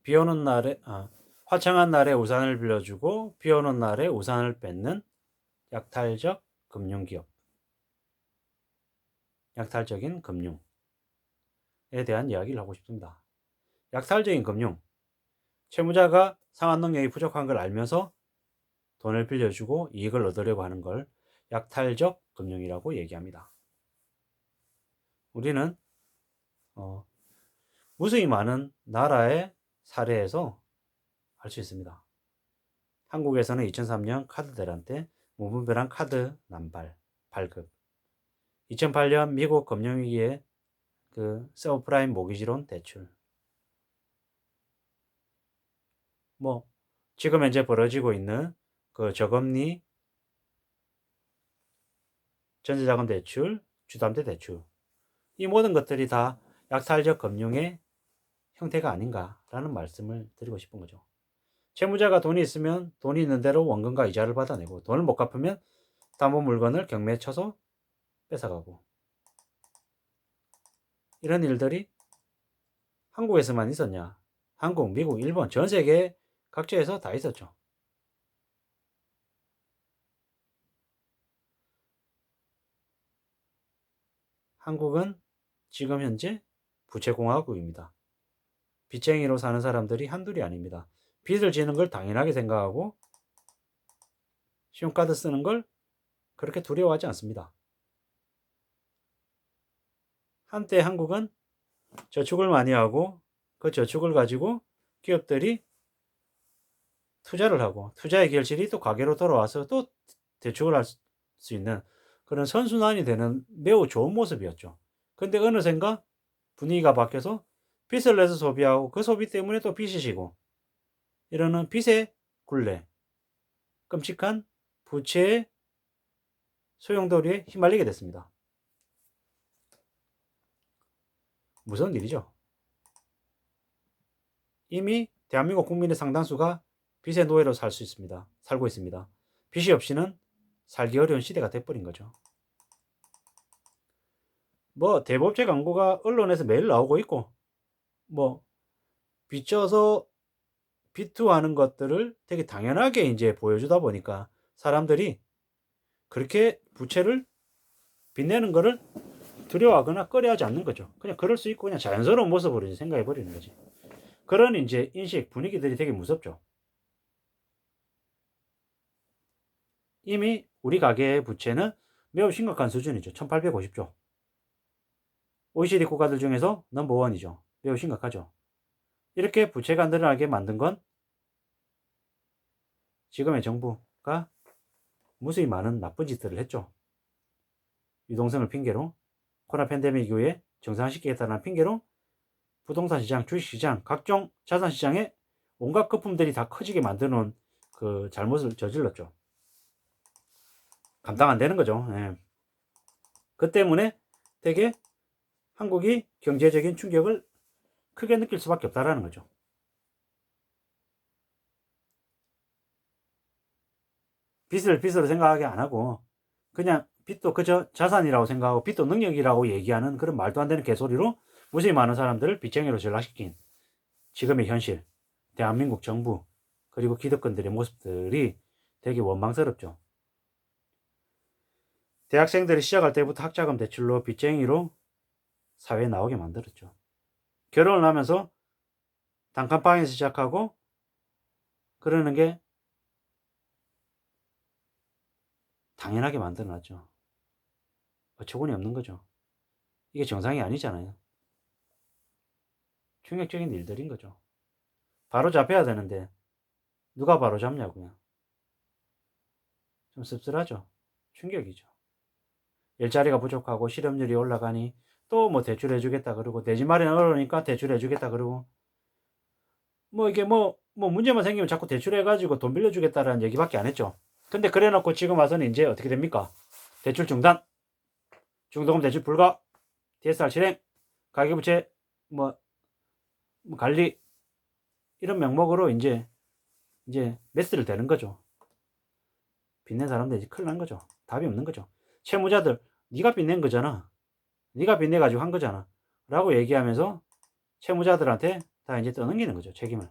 비 오는 날에 화창한 날에 우산을 빌려주고 비 오는 날에 우산을 뺏는 약탈적 금융기업. 약탈적인 금융에 대한 이야기를 하고 싶습니다. 약탈적인 금융. 채무자가 상환 능력이 부족한 걸 알면서 돈을 빌려주고 이익을 얻으려고 하는 걸 약탈적 금융이라고 얘기합니다. 우리는 무수히 많은 나라의 사례에서 알 수 있습니다. 한국에서는 2003년 카드 대란 때 무분별한 카드 남발, 발급. 2008년 미국 금융위기의 그 서브프라임 모기지론 대출. 뭐 지금 현재 벌어지고 있는 그 저금리 전세자금 대출, 주담대 대출. 이 모든 것들이 다 약탈적 금융의 형태가 아닌가라는 말씀을 드리고 싶은 거죠. 채무자가 돈이 있으면 돈이 있는 대로 원금과 이자를 받아내고 돈을 못 갚으면 담보 물건을 경매에 쳐서 뺏어가고 이런 일들이 한국에서만 있었냐? 한국, 미국, 일본 전 세계 각지에서 다 있었죠. 한국은 지금 현재 부채공화국입니다. 빚쟁이로 사는 사람들이 한둘이 아닙니다. 빚을 지는 걸 당연하게 생각하고 신용카드 쓰는 걸 그렇게 두려워하지 않습니다. 한때 한국은 저축을 많이 하고 그 저축을 가지고 기업들이 투자를 하고 투자의 결실이 또 가게로 돌아와서 또 대축을 할 수 있는 그런 선순환이 되는 매우 좋은 모습이었죠. 근데 어느샌가 분위기가 바뀌어서 빚을 내서 소비하고 그 소비 때문에 또 빚이 지고 이러는 빚의 굴레, 끔찍한 부채의 소용돌이에 휘말리게 됐습니다. 무서운 일이죠. 이미 대한민국 국민의 상당수가 빚의 노예로 살고 있습니다. 빚이 없이는 살기 어려운 시대가 돼버린 거죠. 뭐 대법제 광고가 언론에서 매일 나오고 있고 뭐 빚져서 비투하는 것들을 되게 당연하게 이제 보여주다 보니까 사람들이 그렇게 부채를 빚내는 거를 두려워하거나 꺼려하지 않는 거죠. 그냥 그럴 수 있고 그냥 자연스러운 모습으로 이제 생각해 버리는 거지. 그런 이제 인식 분위기들이 되게 무섭죠. 이미 우리 가계의 부채는 매우 심각한 수준이죠. 1850조. OECD 국가들 중에서 넘버원이죠. 매우 심각하죠. 이렇게 부채가 늘어나게 만든 건 지금의 정부가 무수히 많은 나쁜 짓들을 했죠. 유동성을 핑계로 코로나 팬데믹 이후에 정상화시키겠다는 핑계로 부동산 시장, 주식 시장, 각종 자산 시장에 온갖 거품들이 다 커지게 만드는 그 잘못을 저질렀죠. 감당 안 되는 거죠. 예. 그 때문에 되게 한국이 경제적인 충격을 크게 느낄 수밖에 없다라는 거죠. 빚을 빚으로 생각하게 안 하고 그냥 빚도 그저 자산이라고 생각하고 빚도 능력이라고 얘기하는 그런 말도 안 되는 개소리로 무수히 많은 사람들을 빚쟁이로 전락시킨 지금의 현실, 대한민국 정부 그리고 기득권들의 모습들이 되게 원망스럽죠. 대학생들이 시작할 때부터 학자금 대출로 빚쟁이로 사회에 나오게 만들었죠. 결혼을 하면서 단칸방에서 시작하고 그러는 게 당연하게 만들어놨죠. 어처구니 없는 거죠. 이게 정상이 아니잖아요. 충격적인 일들인 거죠. 바로 잡혀야 되는데 누가 바로 잡냐고요. 좀 씁쓸하죠. 충격이죠. 일자리가 부족하고 실업률이 올라가니 또 뭐 대출해주겠다 그러고 대지 마련 어려우니까 대출해주겠다 그러고 뭐 이게 뭐 문제만 생기면 자꾸 대출해가지고 돈 빌려주겠다라는 얘기밖에 안 했죠. 근데 그래놓고 지금 와서는 이제 어떻게 됩니까? 대출 중단, 중도금 대출 불가, DSR 실행, 가계부채 뭐 관리 이런 명목으로 이제 메스를 대는 거죠. 빚낸 사람들 이제 큰일 난 거죠. 답이 없는 거죠. 채무자들 네가 빚낸 거잖아. 네가 빚내 가지고 한 거잖아. 라고 얘기하면서 채무자들한테 다 이제 떠넘기는 거죠. 책임을.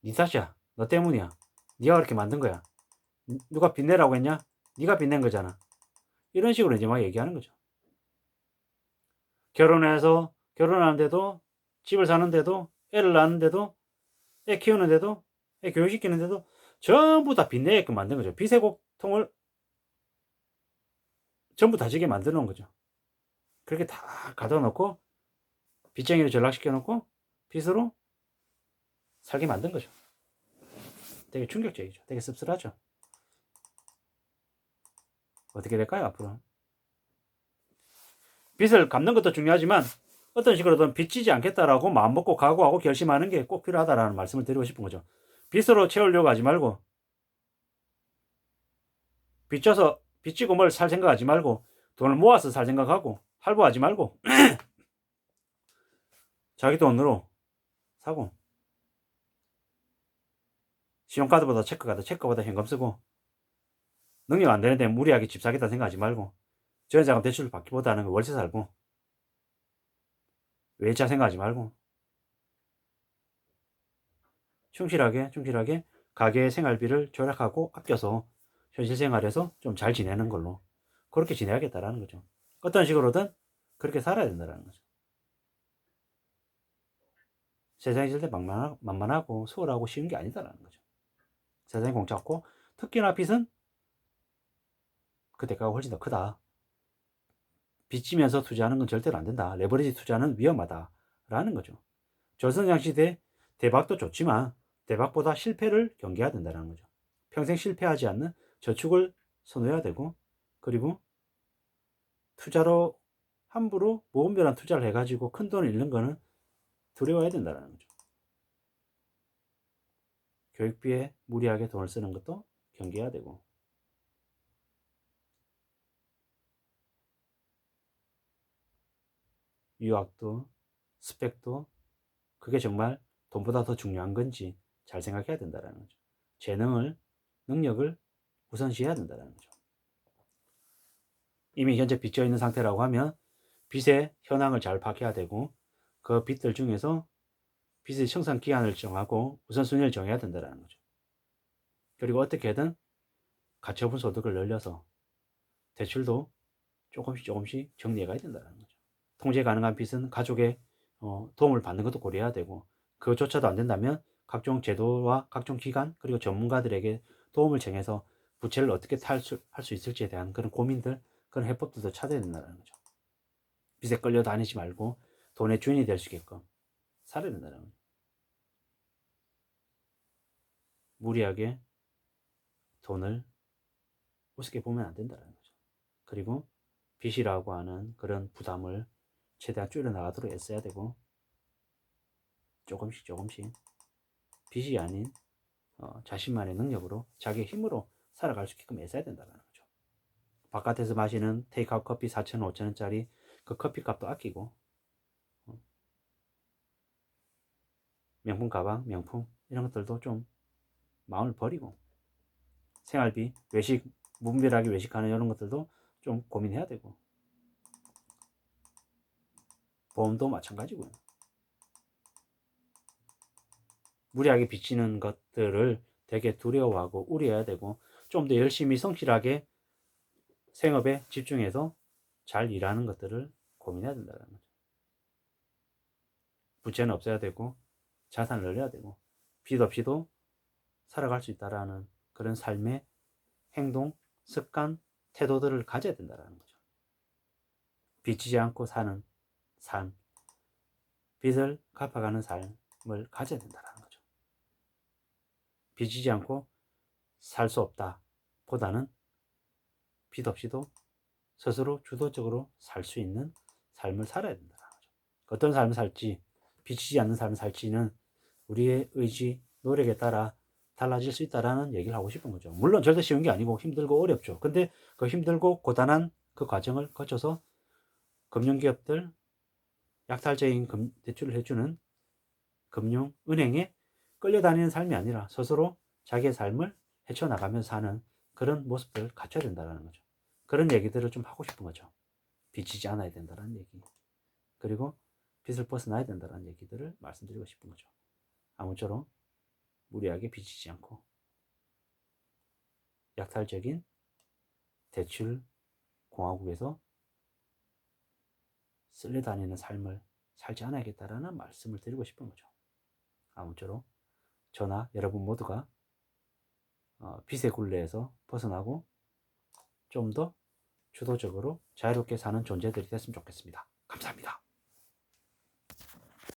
니 탓이야. 너 때문이야. 네가 그렇게 만든 거야. 누가 빚내라고 했냐? 네가 빚낸 거잖아. 이런 식으로 이제 막 얘기하는 거죠. 결혼하는데도, 집을 사는데도, 애를 낳는데도, 애 키우는데도, 애 교육시키는데도 전부 다 빚내게끔 만든 거죠. 빚의 고통을 전부 다 지게 만들어 놓은 거죠. 그렇게 다 가둬 놓고 빚쟁이를 전락시켜 놓고 빚으로 살게 만든 거죠. 되게 충격적이죠. 되게 씁쓸하죠. 어떻게 될까요, 앞으로? 빚을 갚는 것도 중요하지만 어떤 식으로든 빚지지 않겠다라고 마음먹고 각오하고 결심하는 게 꼭 필요하다라는 말씀을 드리고 싶은 거죠. 빚으로 채우려고 하지 말고, 빚지고 뭘 살 생각하지 말고, 돈을 모아서 살 생각하고, 할부하지 말고 자기 돈으로 사고, 신용카드보다 체크카드, 체크보다 현금 쓰고, 능력 안 되는데 무리하게 집 사겠다 생각하지 말고, 전세자금 대출 받기보다는 월세 살고, 외차 생각하지 말고, 충실하게 가계 생활비를 절약하고 아껴서 현실 생활에서 좀 잘 지내는 걸로 그렇게 지내야겠다라는 거죠. 어떤 식으로든 그렇게 살아야 된다는 거죠. 세상이 절대 만만하고 수월하고 쉬운 게 아니다라는 거죠. 세상이 공짜고 특히나 빚은 그 대가가 훨씬 더 크다. 빚지면서 투자하는 건 절대로 안 된다. 레버리지 투자는 위험하다라는 거죠. 저성장 시대 대박도 좋지만 대박보다 실패를 경계해야 된다는 거죠. 평생 실패하지 않는 저축을 선호해야 되고, 그리고 투자로 함부로 무분별한 투자를 해가지고 큰 돈을 잃는 거는 두려워해야 된다는 거죠. 교육비에 무리하게 돈을 쓰는 것도 경계해야 되고, 유학도 스펙도 그게 정말 돈보다 더 중요한 건지 잘 생각해야 된다는 거죠. 능력을 우선시해야 된다는 거죠. 이미 현재 빚져 있는 상태라고 하면 빚의 현황을 잘 파악해야 되고, 그 빚들 중에서 빚의 청산 기한을 정하고 우선순위를 정해야 된다는 거죠. 그리고 어떻게든 가처분 소득을 늘려서 대출도 조금씩 정리해 가야 된다는 거죠. 통제 가능한 빚은 가족의 도움을 받는 것도 고려해야 되고, 그조차도 안 된다면 각종 제도와 각종 기관 그리고 전문가들에게 도움을 청해서 부채를 어떻게 할 수 있을지에 대한 그런 고민들, 그런 해법들도 찾아야 된다는 거죠. 빚에 끌려 다니지 말고 돈의 주인이 될 수 있게끔 살아야 된다는 거죠. 무리하게 돈을 우습게 보면 안 된다는 거죠. 그리고 빚이라고 하는 그런 부담을 최대한 줄여나가도록 애써야 되고, 조금씩 빚이 아닌 자신만의 능력으로 자기의 힘으로 살아갈 수 있게끔 애써야 된다는 거죠. 바깥에서 마시는 테이크아웃 커피 4,000원, 5,000원짜리 그 커피 값도 아끼고, 명품 가방, 명품 이런 것들도 좀 마음을 버리고, 생활비, 외식, 무분별하게 외식하는 이런 것들도 좀 고민해야 되고, 보험도 마찬가지고요. 무리하게 빚지는 것들을 되게 두려워하고 우려해야 되고, 좀 더 열심히 성실하게 생업에 집중해서 잘 일하는 것들을 고민해야 된다는 거죠. 부채는 없어야 되고 자산을 늘려야 되고 빚 없이도 살아갈 수 있다라는 그런 삶의 행동, 습관, 태도들을 가져야 된다는 거죠. 빚지지 않고 사는 삶, 빚을 갚아가는 삶을 가져야 된다는 거죠. 빚지지 않고 살 수 없다 보다는 빚 없이도 스스로 주도적으로 살 수 있는 삶을 살아야 된다는 거죠. 어떤 삶을 살지, 빚지지 않는 삶을 살지는 우리의 의지, 노력에 따라 달라질 수 있다라는 얘기를 하고 싶은 거죠. 물론 절대 쉬운 게 아니고 힘들고 어렵죠. 근데 그 힘들고 고단한 그 과정을 거쳐서 금융기업들, 약탈적인 대출을 해주는 금융은행에 끌려다니는 삶이 아니라 스스로 자기의 삶을 헤쳐나가면서 사는 그런 모습들을 갖춰야 된다는 거죠. 그런 얘기들을 좀 하고 싶은 거죠. 빚지지 않아야 된다는 얘기. 그리고 빚을 벗어나야 된다는 얘기들을 말씀드리고 싶은 거죠. 아무쪼록 무리하게 빚지지 않고 약탈적인 대출 공화국에서 쓸려다니는 삶을 살지 않아야겠다라는 말씀을 드리고 싶은 거죠. 아무쪼록 저나 여러분 모두가 빚의 굴레에서 벗어나고 좀 더 주도적으로 자유롭게 사는 존재들이 됐으면 좋겠습니다. 감사합니다.